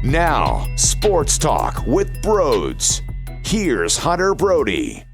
Now, Sports Talk with Broads. Here's Hunter Brody.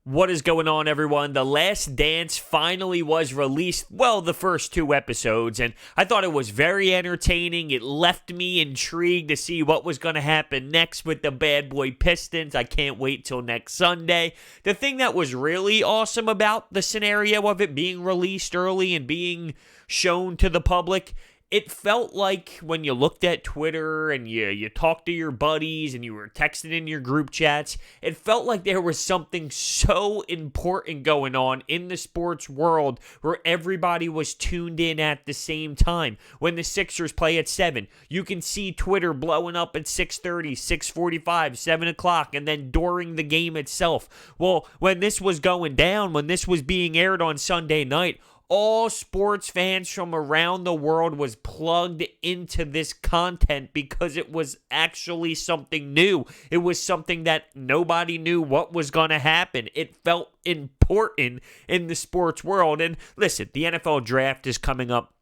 What is going on, everyone? The Last Dance finally was released, well, the first 2 episodes, and I thought it was very entertaining. It left me intrigued to see what was going to happen next with the bad boy Pistons. I can't wait till next Sunday. The thing that was really awesome about the scenario of it being released early and being shown to the public, it felt like when you looked at Twitter and you talked to your buddies and you were texting in your group chats, it felt like there was something so important going on in the sports world where everybody was tuned in at the same time. When the Sixers play at 7, you can see Twitter blowing up at 6:30, 6:45, 7 o'clock, and then during the game itself. Well, when this was going down, when this was being aired on Sunday night, all sports fans from around the world was plugged into this content because it was actually something new. It was something that nobody knew what was going to happen. It felt important in the sports world. And listen, the NFL draft is coming up.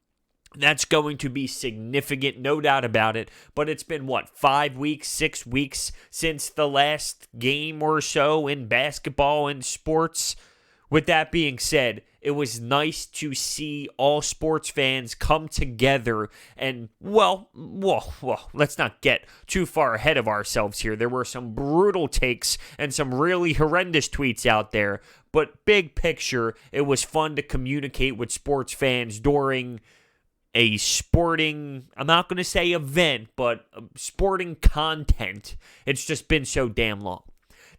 That's going to be significant, no doubt about it. But it's been, 5 weeks, 6 weeks since the last game or so in basketball and sports. With that being said, it was nice to see all sports fans come together and, well, let's not get too far ahead of ourselves here. There were some brutal takes and some really horrendous tweets out there, but big picture, it was fun to communicate with sports fans during a sporting, I'm not going to say event, but sporting content. It's just been so damn long.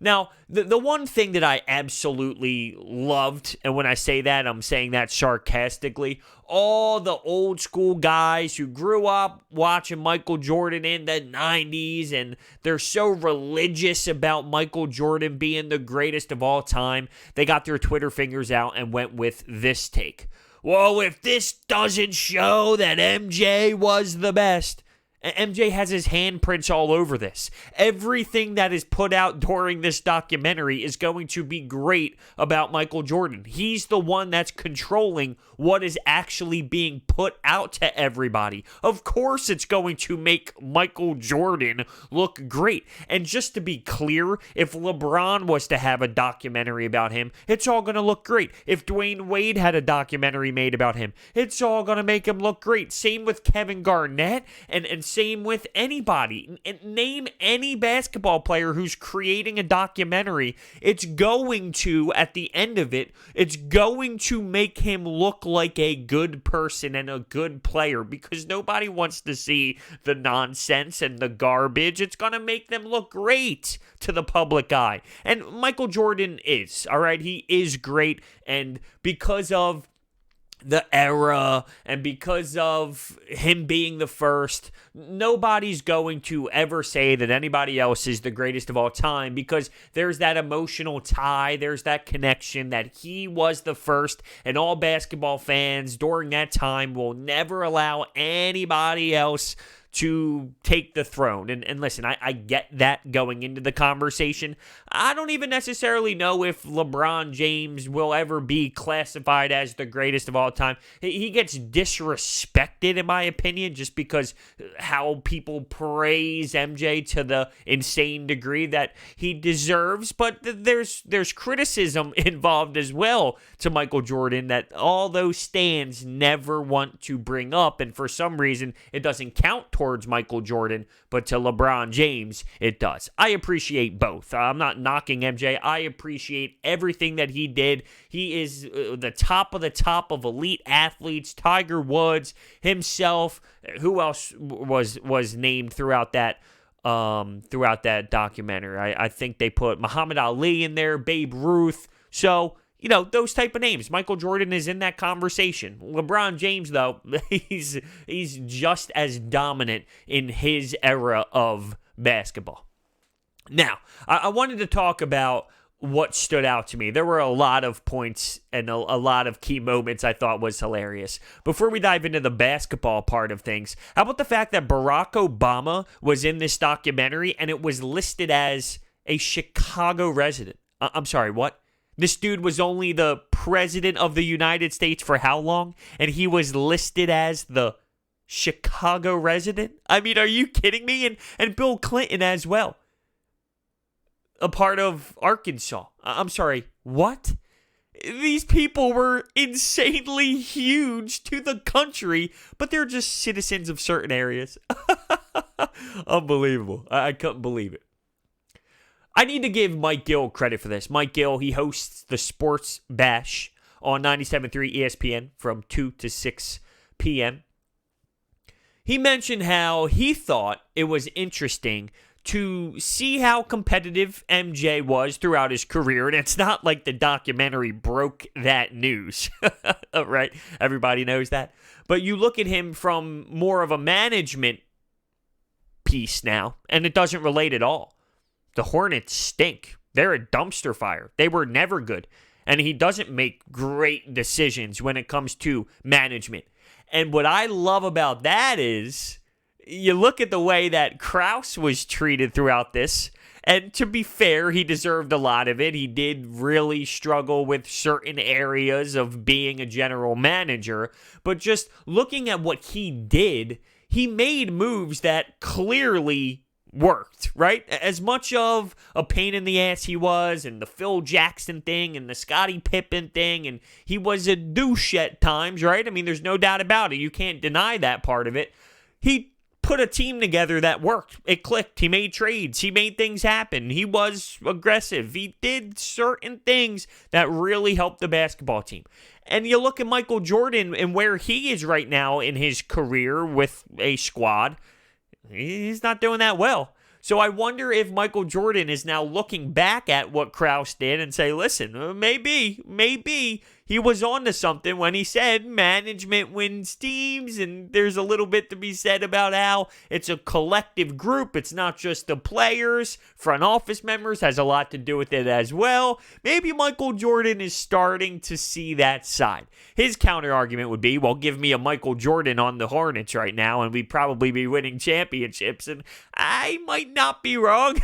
Now, the one thing that I absolutely loved, and when I say that, I'm saying that sarcastically, all the old school guys who grew up watching Michael Jordan in the 90s, and they're so religious about Michael Jordan being the greatest of all time, they got their Twitter fingers out and went with this take. Well, if this doesn't show that MJ was the best, MJ has his handprints all over this. Everything that is put out during this documentary is going to be great about Michael Jordan. He's the one that's controlling what is actually being put out to everybody. Of course, it's going to make Michael Jordan look great. And just to be clear, if LeBron was to have a documentary about him, it's all going to look great. If Dwayne Wade had a documentary made about him, it's all going to make him look great. Same with Kevin Garnett and same with anybody. Name any basketball player who's creating a documentary. It's going to, at the end of it, it's going to make him look like a good person and a good player because nobody wants to see the nonsense and the garbage. It's going to make them look great to the public eye. And Michael Jordan is, all right? He is great. And because of the era and because of him being the first, nobody's going to ever say that anybody else is the greatest of all time because there's that emotional tie, there's that connection that he was the first, and all basketball fans during that time will never allow anybody else to take the throne. And listen, I get that going into the conversation. I don't even necessarily know if LeBron James will ever be classified as the greatest of all time. He gets disrespected, in my opinion, just because how people praise MJ to the insane degree that he deserves. But there's criticism involved as well to Michael Jordan that all those stands never want to bring up. And for some reason, it doesn't count towards Michael Jordan, but to LeBron James, it does. I appreciate both. I'm not knocking MJ. I appreciate everything that he did. He is the top of elite athletes. Tiger Woods himself. Who else was named throughout that documentary? I think they put Muhammad Ali in there, Babe Ruth. So, those type of names. Michael Jordan is in that conversation. LeBron James, though, he's just as dominant in his era of basketball. Now, I wanted to talk about what stood out to me. There were a lot of points and a lot of key moments I thought was hilarious. Before we dive into the basketball part of things, how about the fact that Barack Obama was in this documentary and it was listed as a Chicago resident? I'm sorry, what? This dude was only the president of the United States for how long? And he was listed as the Chicago resident? I mean, are you kidding me? And Bill Clinton as well. A part of Arkansas. I'm sorry, what? These people were insanely huge to the country, but they're just citizens of certain areas. Unbelievable. I couldn't believe it. I need to give Mike Gill credit for this. Mike Gill, he hosts the Sports Bash on 97.3 ESPN from 2 to 6 p.m. He mentioned how he thought it was interesting to see how competitive MJ was throughout his career. And it's not like the documentary broke that news, right? Everybody knows that. But you look at him from more of a management piece now, and it doesn't relate at all. The Hornets stink. They're a dumpster fire. They were never good. And he doesn't make great decisions when it comes to management. And what I love about that is you look at the way that Krause was treated throughout this, and to be fair, he deserved a lot of it. He did really struggle with certain areas of being a general manager, but just looking at what he did, he made moves that clearly worked, right? As much of a pain in the ass he was, and the Phil Jackson thing, and the Scottie Pippen thing, and he was a douche at times, right? I mean, there's no doubt about it. You can't deny that part of it. He put a team together that worked. It clicked. He made trades. He made things happen. He was aggressive. He did certain things that really helped the basketball team. And you look at Michael Jordan and where he is right now in his career with a squad, he's not doing that well. So I wonder if Michael Jordan is now looking back at what Krause did and say, listen, maybe he was on to something when he said management wins teams, and there's a little bit to be said about how it's a collective group. It's not just the players. Front office members has a lot to do with it as well. Maybe Michael Jordan is starting to see that side. His counter argument would be, well, give me a Michael Jordan on the Hornets right now, and we'd probably be winning championships. And I might not be wrong.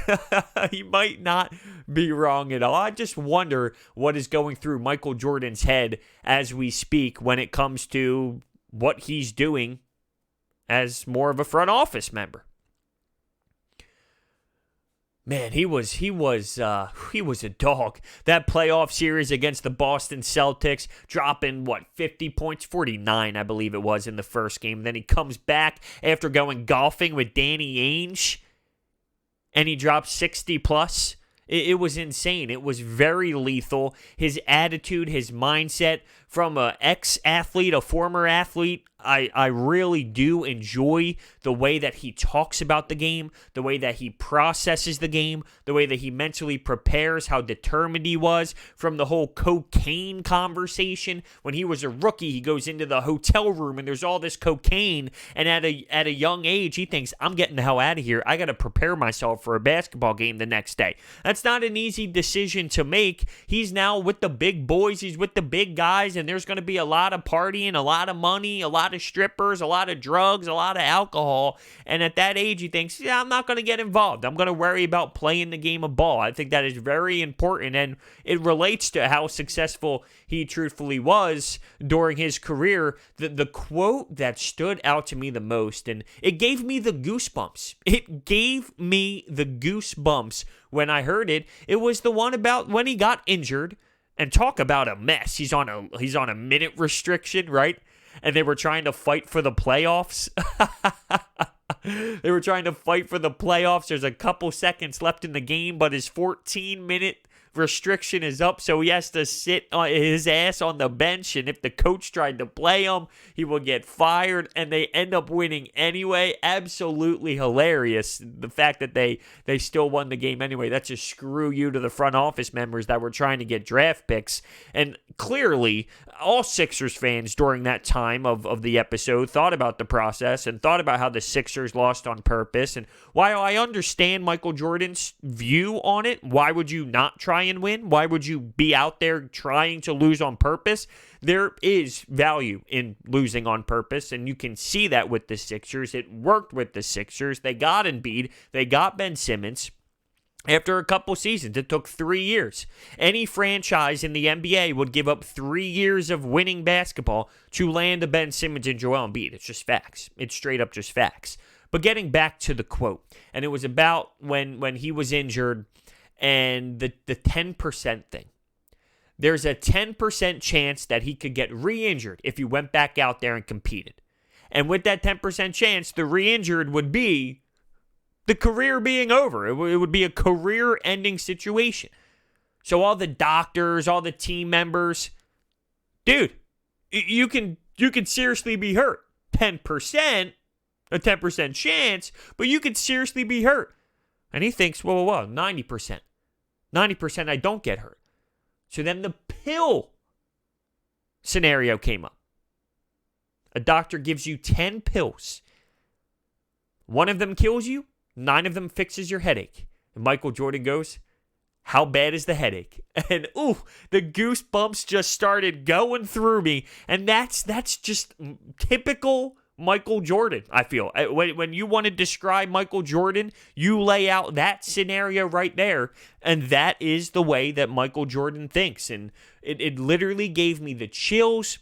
He might not be wrong at all. I just wonder what is going through Michael Jordan's head as we speak when it comes to what he's doing as more of a front office member. Man, he was a dog. That playoff series against the Boston Celtics, dropping 50 points, 49, I believe it was in the first game. Then he comes back after going golfing with Danny Ainge, and he dropped 60 plus. It was insane. It was very lethal. His attitude, his mindset from an ex-athlete, a former athlete, I really do enjoy the way that he talks about the game, the way that he processes the game, the way that he mentally prepares, how determined he was from the whole cocaine conversation. When he was a rookie, he goes into the hotel room and there's all this cocaine, and at a young age, he thinks, I'm getting the hell out of here. I got to prepare myself for a basketball game the next day. That's not an easy decision to make. He's now with the big boys. He's with the big guys, and there's going to be a lot of partying, a lot of money, a lot of strippers, a lot of drugs, a lot of alcohol. And at that age, he thinks, yeah, I'm not going to get involved. I'm going to worry about playing the game of ball. I think that is very important, and it relates to how successful he truthfully was during his career. The quote that stood out to me the most, and it gave me the goosebumps. It gave me the goosebumps when I heard it. It was the one about when he got injured, and talk about a mess. He's on a minute restriction, right? And they were trying to fight for the playoffs. They were trying to fight for the playoffs. There's a couple seconds left in the game, but his 14-minute restriction is up, so he has to sit on his ass on the bench, and if the coach tried to play him, he will get fired, and they end up winning anyway. Absolutely hilarious, the fact that they still won the game anyway. That's a screw you to the front office members that were trying to get draft picks. And clearly, all Sixers fans during that time of the episode thought about the process and thought about how the Sixers lost on purpose. And while I understand Michael Jordan's view on it, why would you not try and win? Why would you be out there trying to lose on purpose? There is value in losing on purpose, and you can see that with the Sixers. It worked with the Sixers. They got Embiid. They got Ben Simmons. After a couple seasons, it took 3 years. Any franchise in the NBA would give up 3 years of winning basketball to land a Ben Simmons and Joel Embiid. It's just facts. It's straight up just facts. But getting back to the quote, and it was about when he was injured and the 10% thing. There's a 10% chance that he could get re-injured if he went back out there and competed. And with that 10% chance, the re-injured would be the career being over. It would be a career-ending situation. So all the doctors, all the team members, dude, you can seriously be hurt. 10%, a 10% chance, but you could seriously be hurt. And he thinks, whoa, 90%. 90% I don't get hurt. So then the pill scenario came up. A doctor gives you 10 pills. One of them kills you. 9 of them fixes your headache. And Michael Jordan goes, how bad is the headache? And the goosebumps just started going through me. And that's just typical Michael Jordan, I feel. When you want to describe Michael Jordan, you lay out that scenario right there. And that is the way that Michael Jordan thinks. And it literally gave me the chills.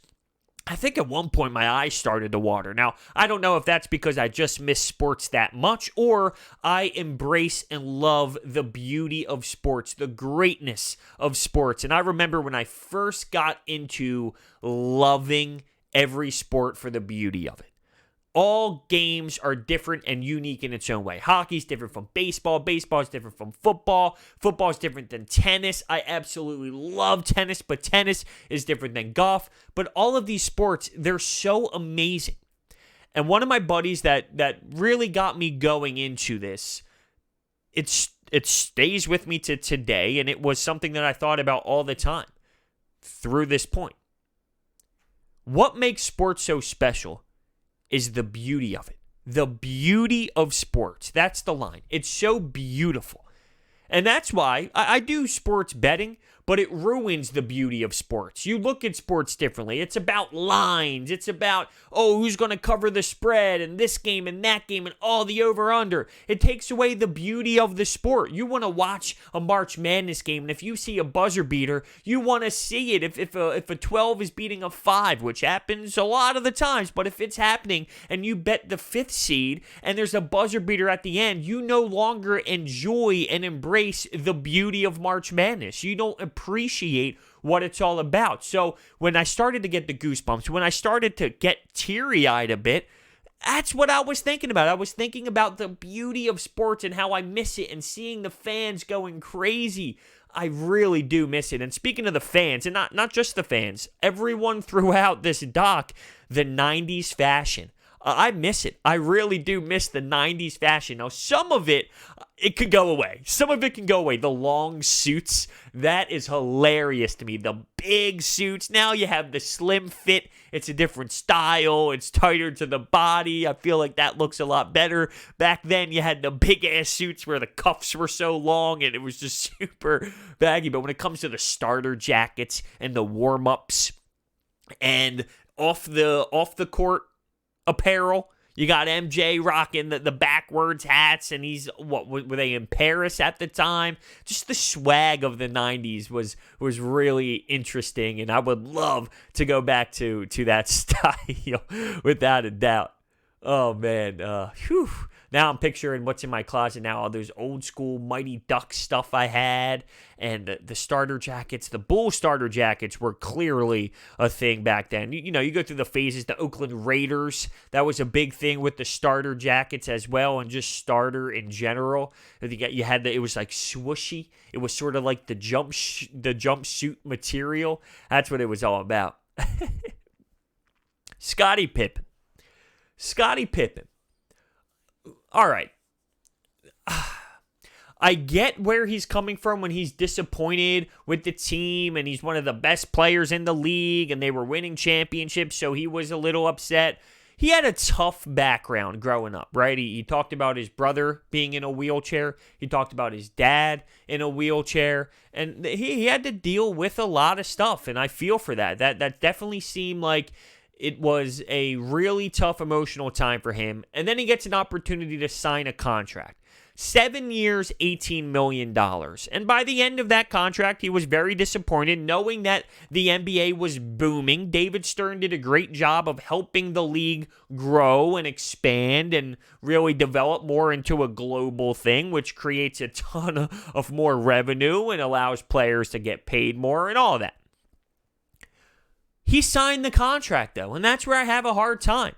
I think at one point my eyes started to water. Now, I don't know if that's because I just miss sports that much or I embrace and love the beauty of sports, the greatness of sports. And I remember when I first got into loving every sport for the beauty of it. All games are different and unique in its own way. Hockey's different from baseball. Baseball is different from football. Football is different than tennis. I absolutely love tennis, but tennis is different than golf. But all of these sports, they're so amazing. And one of my buddies that really got me going into this, it stays with me to today, and it was something that I thought about all the time through this point. What makes sports so special is the beauty of it. The beauty of sports. That's the line. It's so beautiful. And that's why I do sports betting, but it ruins the beauty of sports. You look at sports differently. It's about lines. It's about, who's going to cover the spread and this game and that game and all the over-under. It takes away the beauty of the sport. You want to watch a March Madness game, and if you see a buzzer beater, you want to see it. If a 12 is beating a 5, which happens a lot of the times, but if it's happening and you bet the 5th seed and there's a buzzer beater at the end, you no longer enjoy and embrace the beauty of March Madness. You don't appreciate what it's all about. So when I started to get the goosebumps, when I started to get teary-eyed a bit, that's what I was thinking about. I was thinking about the beauty of sports and how I miss it and seeing the fans going crazy. I really do miss it. And speaking of the fans, and not just the fans, everyone throughout this doc, the 90s fashion. I miss it. I really do miss the 90s fashion. Now, some of it could go away. Some of it can go away. The long suits, that is hilarious to me. The big suits. Now you have the slim fit. It's a different style. It's tighter to the body. I feel like that looks a lot better. Back then, you had the big-ass suits where the cuffs were so long and it was just super baggy. But when it comes to the starter jackets and the warm-ups and off the court apparel, you got MJ rocking the backwards hats, and he's, were they in Paris at the time? Just the swag of the 90s was really interesting, and I would love to go back to that style without a doubt. Oh, man. Now I'm picturing what's in my closet now, all those old school Mighty Ducks stuff I had, and the starter jackets. The Bull starter jackets were clearly a thing back then. You go through the phases. The Oakland Raiders, that was a big thing with the starter jackets as well, and just starter in general. You had it was like swooshy. It was sort of like the jumpsuit material. That's what it was all about. Scottie Pippen. All right. I get where he's coming from when he's disappointed with the team and he's one of the best players in the league and they were winning championships, so he was a little upset. He had a tough background growing up, right? He talked about his brother being in a wheelchair. He talked about his dad in a wheelchair. And he had to deal with a lot of stuff, and I feel for that. That definitely seemed like it was a really tough emotional time for him. And then he gets an opportunity to sign a contract. 7 years, $18 million. And by the end of that contract, he was very disappointed, knowing that the NBA was booming. David Stern did a great job of helping the league grow and expand and really develop more into a global thing, which creates a ton of more revenue and allows players to get paid more and all that. He signed the contract, though, and that's where I have a hard time.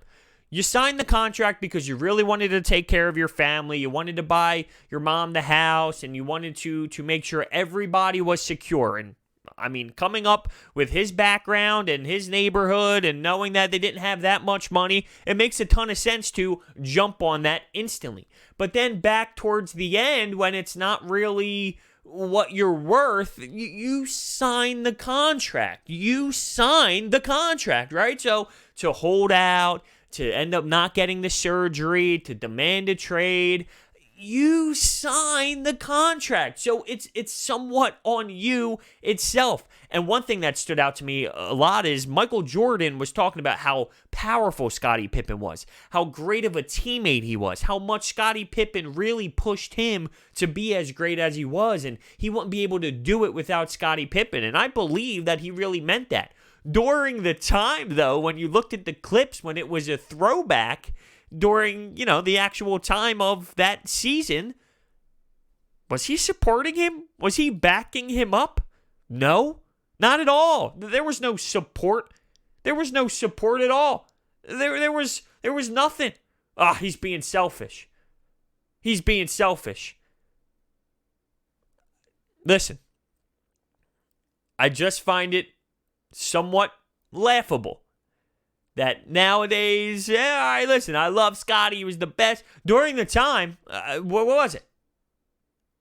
You signed the contract because you really wanted to take care of your family. You wanted to buy your mom the house, and you wanted to make sure everybody was secure. And, I mean, coming up with his background and his neighborhood and knowing that they didn't have that much money, it makes a ton of sense to jump on that instantly. But then back towards the end, when it's not really what you're worth, you sign the contract. You signed the contract, right? So to hold out, to end up not getting the surgery, to demand a trade, you sign the contract. So it's somewhat on you itself. And one thing that stood out to me a lot is Michael Jordan was talking about how powerful Scottie Pippen was, how great of a teammate he was, how much Scottie Pippen really pushed him to be as great as he was, and he wouldn't be able to do it without Scottie Pippen. And I believe that he really meant that. During the time, though, when you looked at the clips, when it was a throwback during, the actual time of that season, was he supporting him? Was he backing him up? No, not at all. There was no support. There was no support at all. There was nothing. He's being selfish. He's being selfish. Listen, I just find it somewhat laughable that nowadays, all right, listen, I love Scottie. He was the best. During the time, what was it?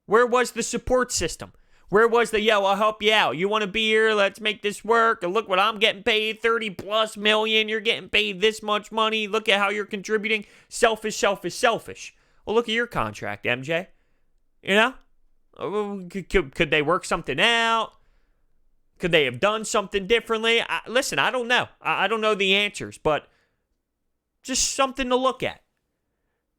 Where was the support system? Where was the, I'll help you out. You want to be here? Let's make this work. And look what I'm getting paid, 30 plus million. You're getting paid this much money. Look at how you're contributing. Selfish, selfish, selfish. Well, look at your contract, MJ. Could they work something out? Could they have done something differently? Listen, I don't know. I don't know the answers, but just something to look at.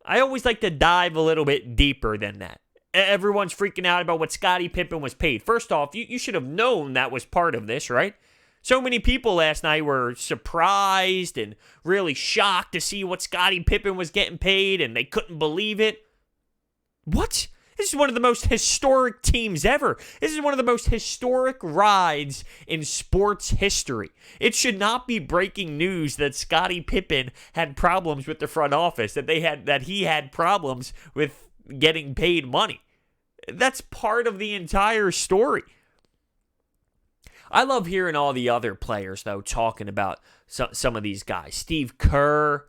I always like to dive a little bit deeper than that. Everyone's freaking out about what Scottie Pippen was paid. First off, you should have known that was part of this, right? So many people last night were surprised and really shocked to see what Scottie Pippen was getting paid, and they couldn't believe it. What? This is one of the most historic teams ever. This is one of the most historic rides in sports history. It should not be breaking news that Scottie Pippen had problems with the front office, that he had problems with getting paid money. That's part of the entire story. I love hearing all the other players, though, talking about some of these guys. Steve Kerr,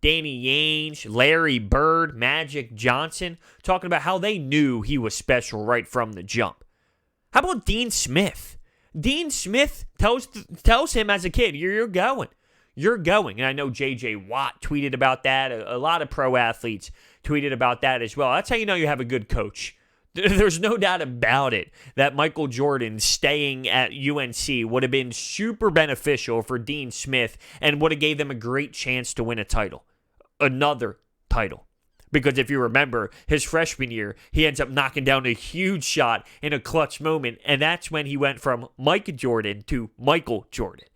Danny Ainge, Larry Bird, Magic Johnson, talking about how they knew he was special right from the jump. How about Dean Smith? Dean Smith tells him as a kid, you're going. You're going. And I know J.J. Watt tweeted about that. A lot of pro athletes tweeted about that as well. That's how you know you have a good coach. There's no doubt about it that Michael Jordan staying at UNC would have been super beneficial for Dean Smith and would have gave them a great chance to win a title. Another title. Because if you remember, his freshman year, he ends up knocking down a huge shot in a clutch moment, and that's when he went from Mike Jordan to Michael Jordan.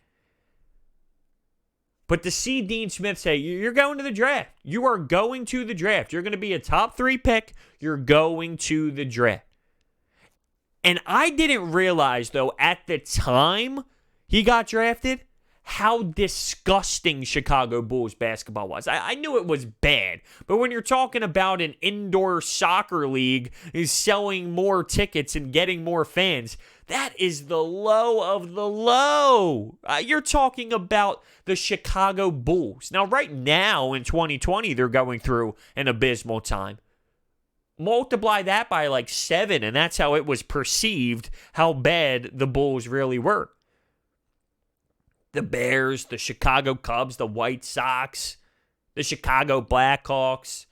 But to see Dean Smith say, you're going to the draft. You are going to the draft. You're going to be a top 3 pick. You're going to the draft. And I didn't realize, though, at the time he got drafted, how disgusting Chicago Bulls basketball was. I knew it was bad, but when you're talking about an indoor soccer league is selling more tickets and getting more fans, that is the low of the low. You're talking about the Chicago Bulls. Now, right now in 2020, they're going through an abysmal time. Multiply that by like 7, and that's how it was perceived how bad the Bulls really were. The Bears, the Chicago Cubs, the White Sox, the Chicago Blackhawks.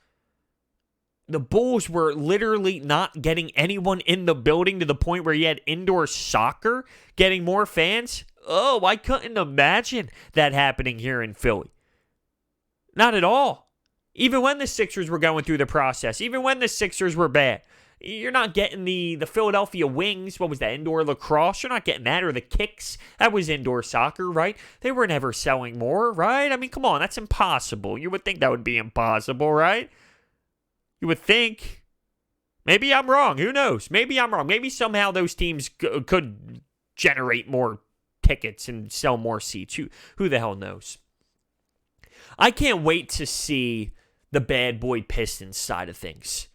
The Bulls were literally not getting anyone in the building to the point where you had indoor soccer getting more fans. Oh, I couldn't imagine that happening here in Philly. Not at all. Even when the Sixers were going through the process, even when the Sixers were bad, you're not getting the Philadelphia Wings. What was that, indoor lacrosse? You're not getting that, or the Kicks. That was indoor soccer, right? They were never selling more, right? I mean, come on, that's impossible. You would think that would be impossible, right? You would think. Maybe I'm wrong. Who knows? Maybe I'm wrong. Maybe somehow those teams could generate more tickets and sell more seats. Who the hell knows? I can't wait to see the bad boy Pistons side of things.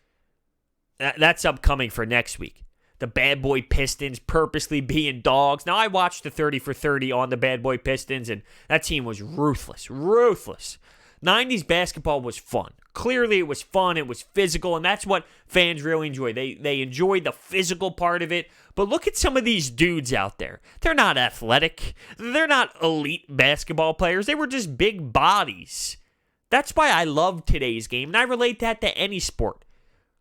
That's upcoming for next week. The bad boy Pistons purposely being dogs. Now, I watched the 30 for 30 on the bad boy Pistons, and that team was ruthless. Ruthless. 90s basketball was fun. Clearly, it was fun. It was physical, and that's what fans really enjoy. They enjoyed the physical part of it. But look at some of these dudes out there. They're not athletic. They're not elite basketball players. They were just big bodies. That's why I love today's game, and I relate that to any sport.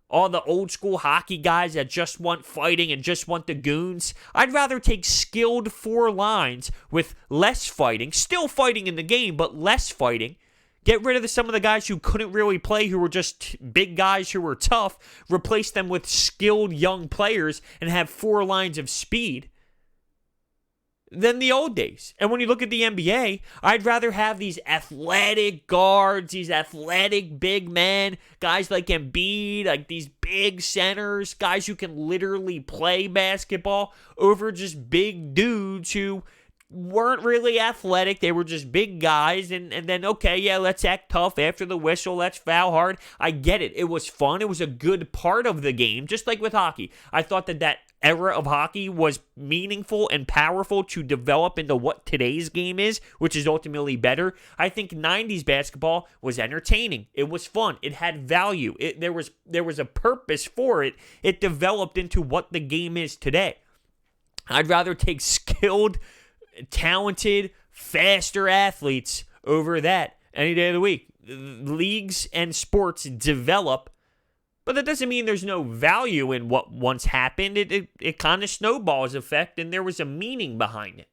All the old school hockey guys that just want fighting and just want the goons. I'd rather take skilled four lines with less fighting, still fighting in the game, but less fighting. Get rid of some of the guys who couldn't really play, who were just big guys who were tough. Replace them with skilled young players and have four lines of speed than the old days. And when you look at the NBA, I'd rather have these athletic guards, these athletic big men, guys like Embiid, like these big centers, guys who can literally play basketball, over just big dudes who weren't really athletic. They were just big guys, and then, okay, yeah, let's act tough after the whistle, let's foul hard. I get it. It was fun. It was a good part of the game, just like with hockey. I thought that era of hockey was meaningful and powerful to develop into what today's game is, which is ultimately better. I think 90s basketball was entertaining. It was fun. It had value. There was a purpose for it. It developed into what the game is today. I'd rather take skilled, talented, faster athletes over that any day of the week. Leagues and sports develop, but that doesn't mean there's no value in what once happened. It kind of snowballs effect, and there was a meaning behind it.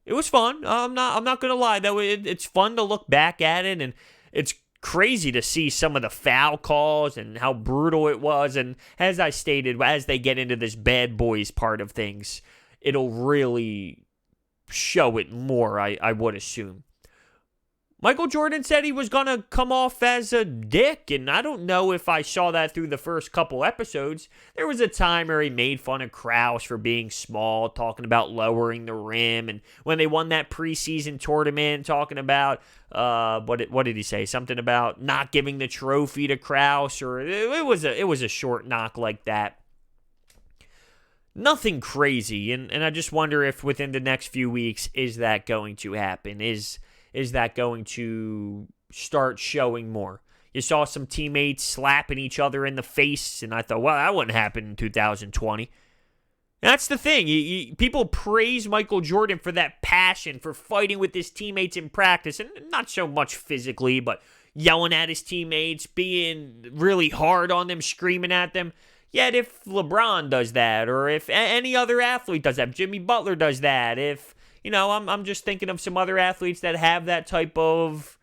It was fun. I'm not gonna lie though. It's fun to look back at it, and it's crazy to see some of the foul calls and how brutal it was. And as I stated, as they get into this bad boys part of things, it'll really show it more, I would assume. Michael Jordan said he was going to come off as a dick, and I don't know if I saw that through the first couple episodes. There was a time where he made fun of Krause for being small, talking about lowering the rim, and when they won that preseason tournament, talking about, what did he say? Something about not giving the trophy to Krause, or it was a short knock like that. Nothing crazy, and I just wonder if within the next few weeks, is that going to happen? Is that going to start showing more? You saw some teammates slapping each other in the face, and I thought, well, that wouldn't happen in 2020. That's the thing. People praise Michael Jordan for that passion, for fighting with his teammates in practice, and not so much physically, but yelling at his teammates, being really hard on them, screaming at them. Yet if LeBron does that, or if any other athlete does that, Jimmy Butler does that, if, I'm just thinking of some other athletes that have that type of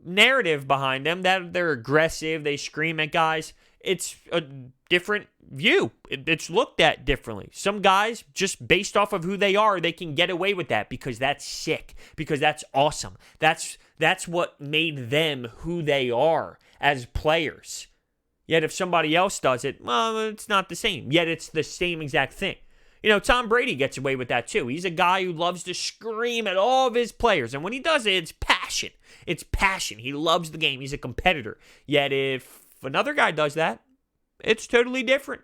narrative behind them, that they're aggressive, they scream at guys. It's a different view. It's looked at differently. Some guys, just based off of who they are, they can get away with that because that's sick, because that's awesome. That's what made them who they are as players. Yet if somebody else does it, well, it's not the same. Yet it's the same exact thing. Tom Brady gets away with that too. He's a guy who loves to scream at all of his players. And when he does it, it's passion. It's passion. He loves the game. He's a competitor. Yet if another guy does that, it's totally different.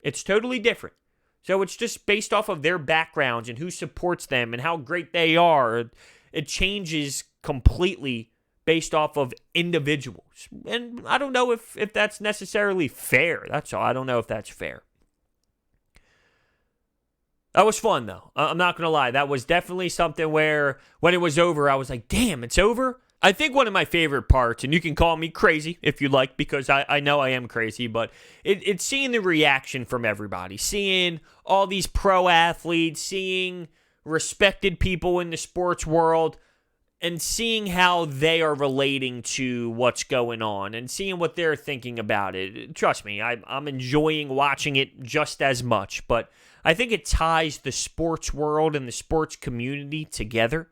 It's totally different. So it's just based off of their backgrounds and who supports them and how great they are. It changes completely based off of individuals. And I don't know if that's necessarily fair. That's all. I don't know if that's fair. That was fun, though. I'm not going to lie. That was definitely something where when it was over, I was like, damn, it's over? I think one of my favorite parts, and you can call me crazy if you like, because I know I am crazy, but it's seeing the reaction from everybody, seeing all these pro athletes, seeing respected people in the sports world and seeing how they are relating to what's going on and seeing what they're thinking about it. Trust me, I'm enjoying watching it just as much, but I think it ties the sports world and the sports community together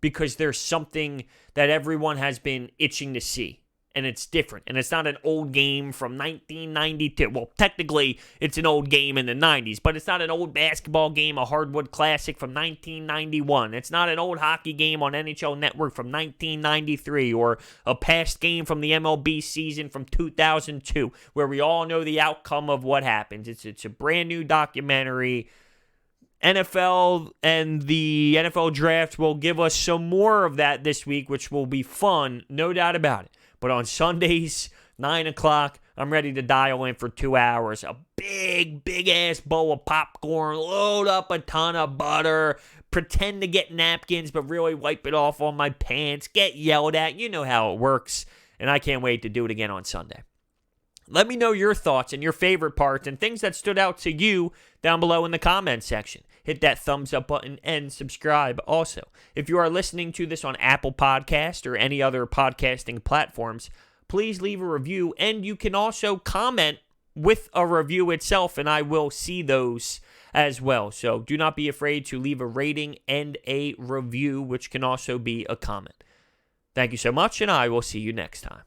because there's something that everyone has been itching to see. And it's different. And it's not an old game from 1992. Well, technically, it's an old game in the 90s, but it's not an old basketball game, a hardwood classic from 1991. It's not an old hockey game on NHL Network from 1993 or a past game from the MLB season from 2002 where we all know the outcome of what happens. It's a brand new documentary. NFL and the NFL draft will give us some more of that this week, which will be fun, no doubt about it. But on Sundays, 9 o'clock, I'm ready to dial in for 2 hours. A big-ass bowl of popcorn, load up a ton of butter, pretend to get napkins, but really wipe it off on my pants, get yelled at. You know how it works, and I can't wait to do it again on Sunday. Let me know your thoughts and your favorite parts and things that stood out to you down below in the comments section. Hit that thumbs up button and subscribe also. If you are listening to this on Apple Podcast or any other podcasting platforms, please leave a review, and you can also comment with a review itself, and I will see those as well. So do not be afraid to leave a rating and a review, which can also be a comment. Thank you so much, and I will see you next time.